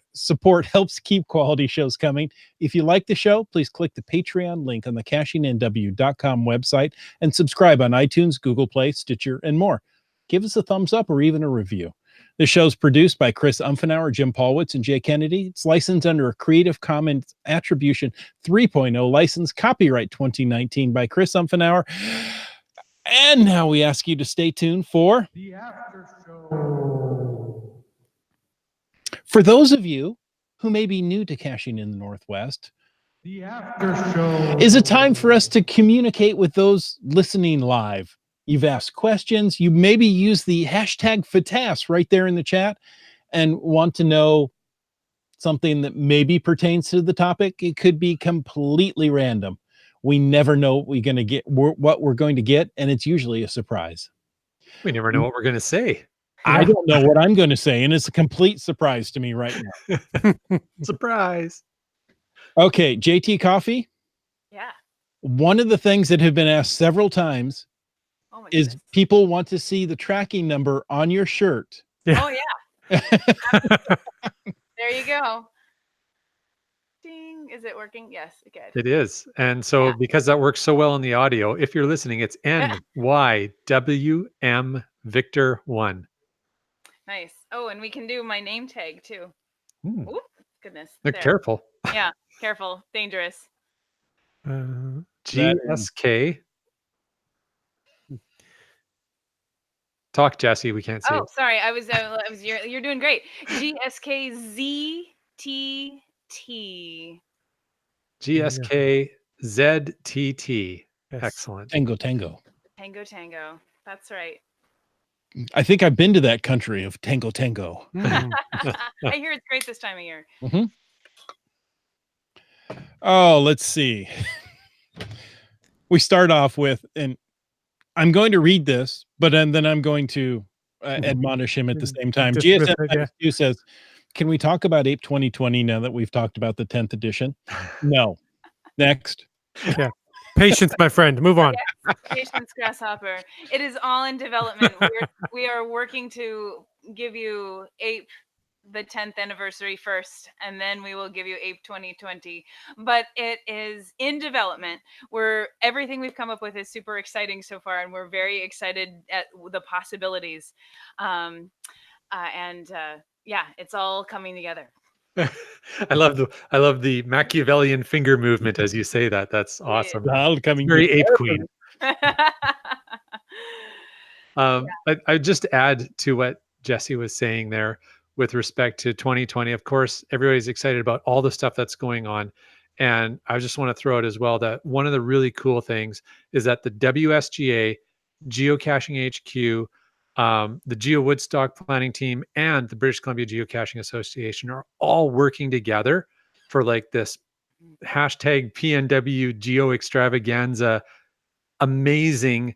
helps keep quality shows coming. If you like the show, please click the Patreon link on the CachingNW.com website and subscribe on iTunes, Google Play, Stitcher, and more. Give us a thumbs up or even a review. The show's produced by Chris Umfenauer, Jim Paulwitz, and Jay Kennedy. It's licensed under a Creative Commons Attribution 3.0 license, copyright 2019 by Chris Umfenauer. And now we ask you to stay tuned for The After Show. For those of you who may be new to Caching in the Northwest, The after show is a time for us to communicate with those listening live. You've asked questions. You maybe use the hashtag FATAS right there in the chat and want to know something that maybe pertains to the topic. It could be completely random. We never know what we're going to get, and it's usually a surprise. We never know what we're going to say. I don't know what I'm going to say, and it's a complete surprise to me right now. Surprise. Okay, JT Coffee. Yeah. One of the things that have been asked several times Oh my is goodness. people want to see the tracking number on your shirt. Oh yeah. There you go. Ding. Is it working? Yes. Good. It is. And so Yeah. because that works so well in the audio, if you're listening, it's NYWM Victor 1. Nice. Oh, and we can do my name tag too. Hmm. Oop, goodness. Look There. careful. Yeah. Careful. Dangerous. GSK. Talk, Jesse. We can't see Oh, it. sorry. You're doing great. GSKZTT. GSKZTT. Yes. Excellent. Tango. Tango. That's right. I think I've been to that country of Tango. Mm. I hear it's great this time of year. Mm-hmm. Oh, let's see. We start off with, and I'm going to read this, but then I'm going to admonish him at the same time. Dismiss GSM it, yeah. says, can we talk about APE 2020 now that we've talked about the 10th edition? No. Next. Patience, my friend. Move on. Yes, patience, grasshopper. It is all in development. We are working to give you APE the 10th anniversary first, and then we will give you APE 2020. But it is in development. Everything we've come up with is super exciting so far, and we're very excited at the possibilities. Yeah, it's all coming together. I love the Machiavellian finger movement as you say that. That's awesome. All coming Very together. Ape Queen. I just add to what Jesse was saying there with respect to 2020. Of course, everybody's excited about all the stuff that's going on. And I just want to throw out as well that one of the really cool things is that the WSGA, Geocaching HQ, the GeoWoodstock planning team, and the British Columbia Geocaching Association are all working together for like this hashtag PNW Geo Extravaganza amazing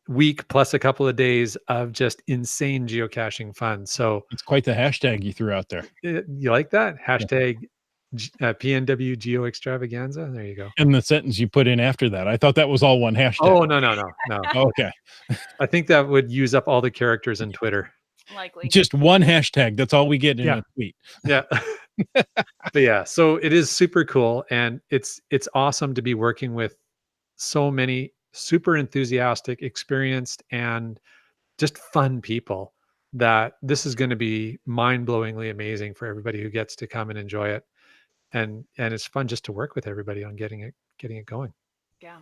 week plus a couple of days of just insane geocaching fun. So It's quite the hashtag you threw out there. you like that? Hashtag PNW Geo Extravaganza. There you go. And the sentence you put in after that. I thought that was all one hashtag. Oh, no. Okay. I think that would use up all the characters in Twitter. Likely. Just one hashtag. That's all we get in Yeah. a tweet. Yeah. But yeah, so it is super cool. And it's awesome to be working with so many super enthusiastic, experienced, and just fun people that this is going to be mind-blowingly amazing for everybody who gets to come and enjoy it. And it's fun just to work with everybody on getting it going. Yeah.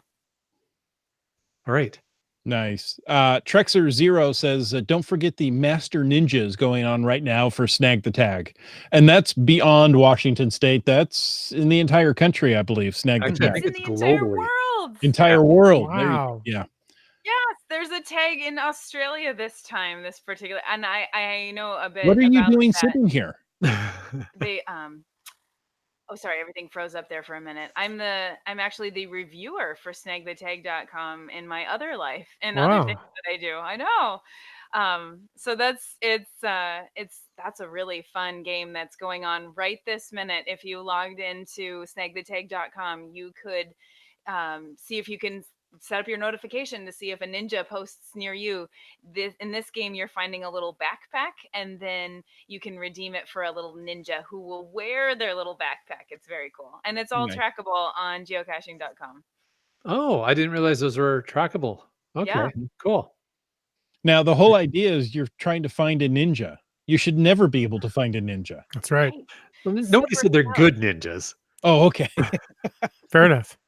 All right. Nice. Trexer Zero says, don't forget the Master Ninjas going on right now for Snag the Tag. And that's beyond Washington State. That's in the entire country, I believe. Snag the Actually, I Tag. think It's in it's the entire globally. world. Entire world. There you- Wow. yeah. Yes, there's a tag in Australia this particular, and I know a bit. What are you about doing that. sitting here? They oh sorry, everything froze up there for a minute. I'm actually the reviewer for snagthetag.com in my other life and other Wow. things that I do. I know. So that's a really fun game that's going on right this minute. If you logged into snagthetag.com, you could see if you can set up your notification to see if a ninja posts near you. In this game, you're finding a little backpack, and then you can redeem it for a little ninja who will wear their little backpack. It's very cool, and it's all Nice. trackable on geocaching.com. Oh, I didn't realize those were trackable. Okay, Yeah. cool. Now, the whole idea is you're trying to find a ninja. You should never be able to find a ninja. That's right. Well, nobody Super said they're fun. good ninjas. Oh, okay. Fair enough.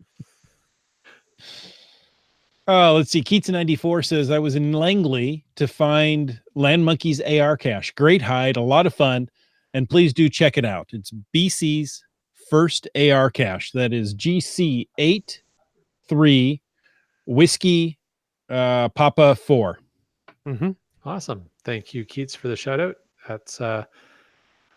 Oh, let's see. Keats94 says, I was in Langley to find Land Monkey's AR cache. Great hide, a lot of fun. And please do check it out. It's BC's first AR cache. That is GC83 Whiskey Papa 4. Mm-hmm. Awesome. Thank you, Keats, for the shout out. That's I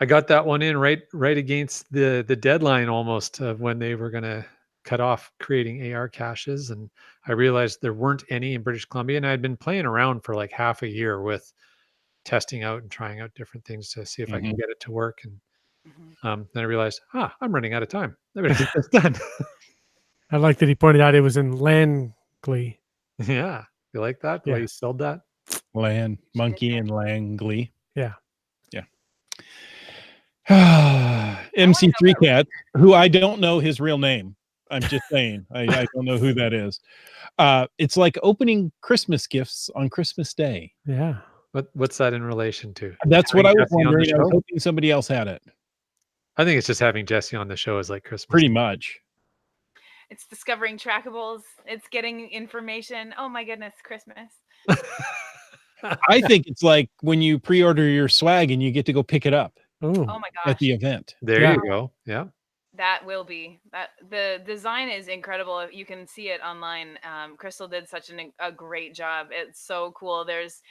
got that one in right against the deadline almost of when they were going to cut off creating AR caches, and I realized there weren't any in British Columbia, and I'd been playing around for like half a year with testing out and trying out different things to see if I can get it to work. And then I realized, I'm running out of time. I better get this done. I like that he pointed out it was in Langley. Yeah. You like that? The way you spelled that? Land, monkey, and Langley. Yeah. MC3 Cat, who I don't know his real name. I'm just saying. I don't know who that is. It's like opening Christmas gifts on Christmas Day. Yeah. What's that in relation to? That's what I was wondering. I was hoping somebody else had it. I think it's just having Jesse on the show is like Christmas. Pretty much. It's discovering trackables. It's getting information. Oh my goodness, Christmas. I think it's like when you pre-order your swag and you get to go pick it up. Oh my gosh. At the event. There you go. Yeah. That will be that. The design is incredible. You can see it online. Crystal did such a great job. It's so cool. There's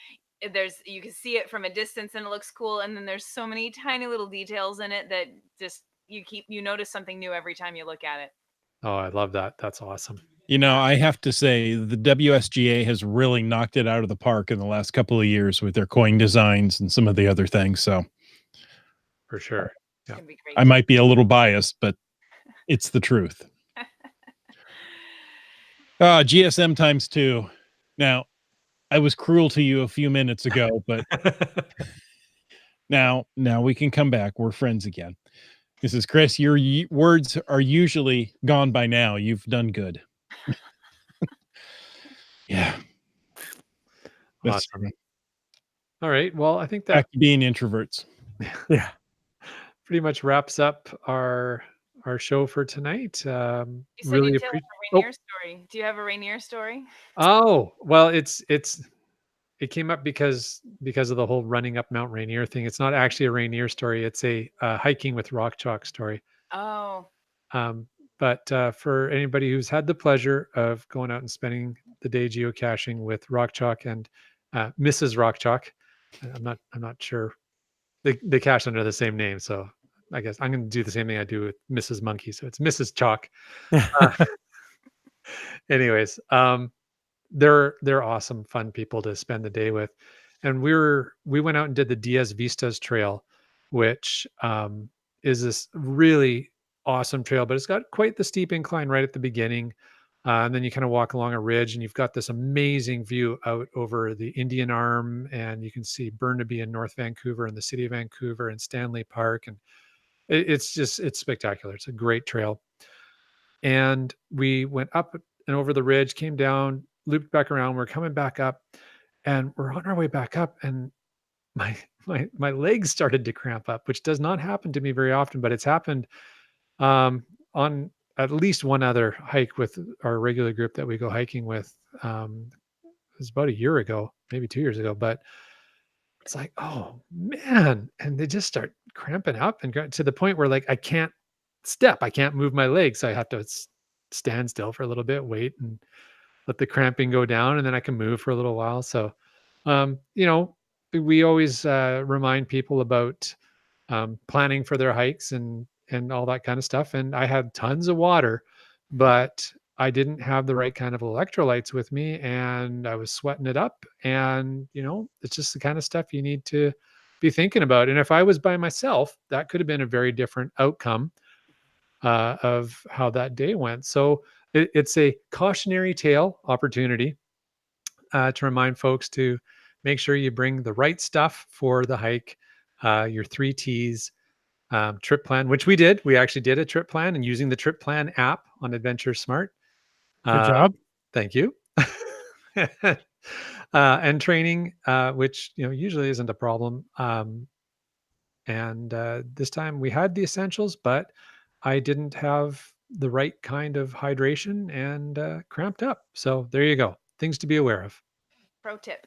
you can see it from a distance and it looks cool, and then there's so many tiny little details in it that just you notice something new every time you look at it. Oh, I love that. That's awesome. You know, I have to say the WSGA has really knocked it out of the park in the last couple of years with their coin designs and some of the other things. So for sure. Yeah. I might be a little biased, but it's the truth. GSM times 2. Now, I was cruel to you a few minutes ago, but now we can come back. We're friends again. This is Chris. Your words are usually gone by now. You've done good. Yeah. Awesome. All right. Well, I think that back to being introverts. Yeah. Pretty much wraps up our show for tonight. You said really you tell us a Rainier story. Do you have a Rainier story? Oh, well, it came up because of the whole running up Mount Rainier thing. It's not actually a Rainier story. It's a hiking with rock chalk story. Oh. But for anybody who's had the pleasure of going out and spending the day geocaching with rock chalk and Mrs. Rock Chalk, I'm not sure they cache under the same name, so I guess I'm going to do the same thing I do with Mrs. Monkey. So it's Mrs. Chalk. Anyways, they're awesome, fun people to spend the day with. And we went out and did the Diaz Vistas Trail, which is this really awesome trail, but it's got quite the steep incline right at the beginning. And then you kind of walk along a ridge and you've got this amazing view out over the Indian Arm, and you can see Burnaby and North Vancouver and the city of Vancouver and Stanley Park. And it's spectacular. It's a great trail. And we went up and over the ridge, came down, looped back around. We're coming back up and we're on our way back up. And my legs started to cramp up, which does not happen to me very often, but it's happened on at least one other hike with our regular group that we go hiking with. It was about a year ago, maybe 2 years ago, but it's like, oh man. And they just start cramping up and to the point where like, I can't step, I can't move my legs. So I have to stand still for a little bit, wait and let the cramping go down. And then I can move for a little while. So, we always remind people about planning for their hikes and all that kind of stuff. And I had tons of water, but I didn't have the right kind of electrolytes with me, and I was sweating it up. And, it's just the kind of stuff you need to be thinking about. And if I was by myself, that could have been a very different outcome of how that day went. So it's a cautionary tale opportunity to remind folks to make sure you bring the right stuff for the hike, your 3 T's, trip plan, which we did. We actually did a trip plan, and using the trip plan app on Adventure Smart. Good job. Thank you. And training, which usually isn't a problem. And this time we had the essentials, but I didn't have the right kind of hydration and cramped up. So there you go. Things to be aware of. Pro tip.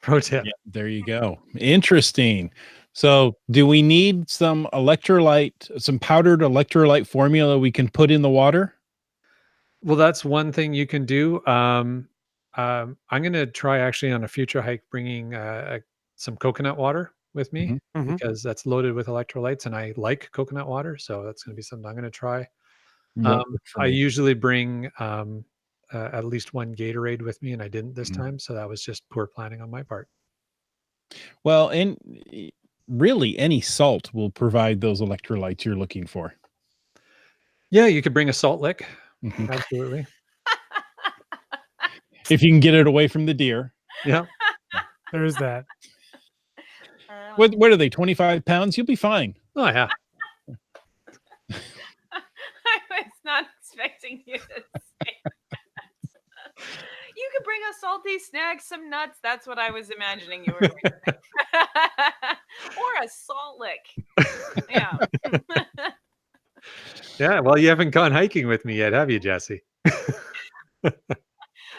Pro tip. Yeah, there you go. Interesting. So do we need some powdered electrolyte formula we can put in the water? Well, that's one thing you can do. I'm going to try actually on a future hike bringing some coconut water with me Mhm. Mhm. because that's loaded with electrolytes, and I like coconut water, so that's going to be something I'm going to try. Nope, good for I me. usually bring at least one Gatorade with me, and I didn't this Mhm. time, so that was just poor planning on my part. Well, and really any salt will provide those electrolytes you're looking for. Yeah, you could bring a salt lick. Mhm. Absolutely. If you can get it away from the deer. Yeah. There's that. What are they, 25 pounds? You'll be fine. Oh yeah. I was not expecting you to say that. You could bring a salty snack, some nuts. That's what I was imagining you were going to say. Or a salt lick. Yeah. Yeah. Well, you haven't gone hiking with me yet, have you, Jesse?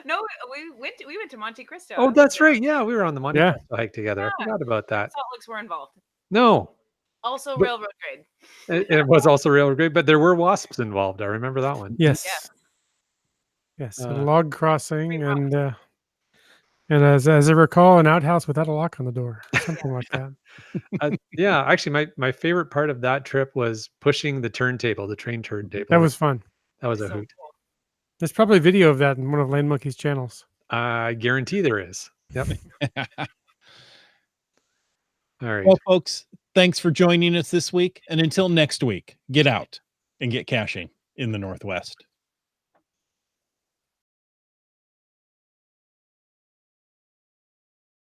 No, we went to Monte Cristo. Oh, that's right. Yeah, we were on the Monte Yeah. Cristo hike together. I Yeah. forgot about that. Salt licks were involved. No, Also But- railroad grade. it was also real great, but there were wasps involved. I remember that one. Yes. Yes. A Uh, log crossing, Big and as I recall, an outhouse without a lock on the door, something like that. Yeah, actually, my favorite part of that trip was pushing the turntable, the train turntable. That was fun. that was a So hoot. cool. There's probably video of that in one of Lane Monkey's channels. I guarantee there is. Yep. All right. Well, folks, thanks for joining us this week. And until next week, get out and get caching in the Northwest.